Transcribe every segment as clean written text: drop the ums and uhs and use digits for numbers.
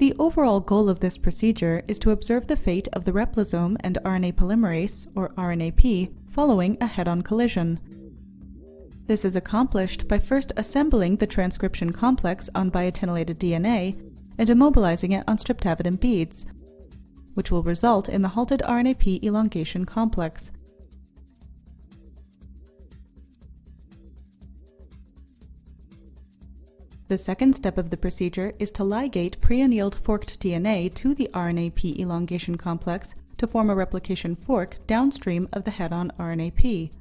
The overall goal of this procedure is to observe the fate of the replisome and RNA polymerase, or RNAP, following a head-on collision. This is accomplished by first assembling the transcription complex on biotinylated DNA and immobilizing it on strepavidin beads, which will result in the halted RNAP elongation complex. The second step of the procedure is to ligate pre-annealed forked DNA to the RNAP elongation complex to form a replication fork downstream of the head-on RNAP.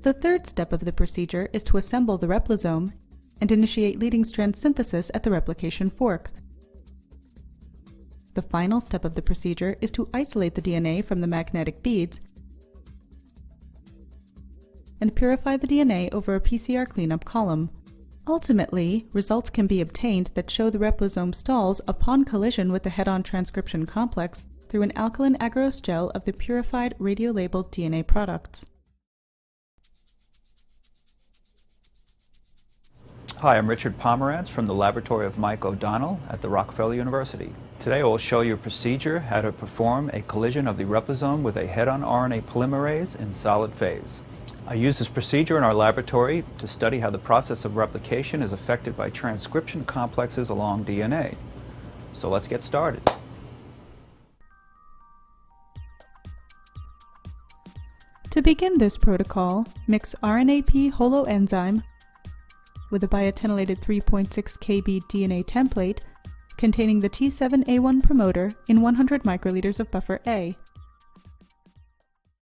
The third step of the procedure is to assemble the replisome and initiate leading strand synthesis at the replication fork. The final step of the procedure is to isolate the DNA from the magnetic beads and purify the DNA over a PCR cleanup column. Ultimately, results can be obtained that show the replisome stalls upon collision with the head-on transcription complex through an alkaline agarose gel of the purified radiolabeled DNA products. Hi, I'm Richard Pomerantz from the laboratory of Mike O'Donnell at the Rockefeller University. Today I will show you a procedure how to perform a collision of the replisome with a head-on RNA polymerase in solid phase. I use this procedure in our laboratory to study how the process of replication is affected by transcription complexes along DNA. So let's get started. To begin this protocol, mix RNAP holoenzyme with a biotinylated 3.6 kb DNA template containing the T7A1 promoter in 100 microliters of buffer A.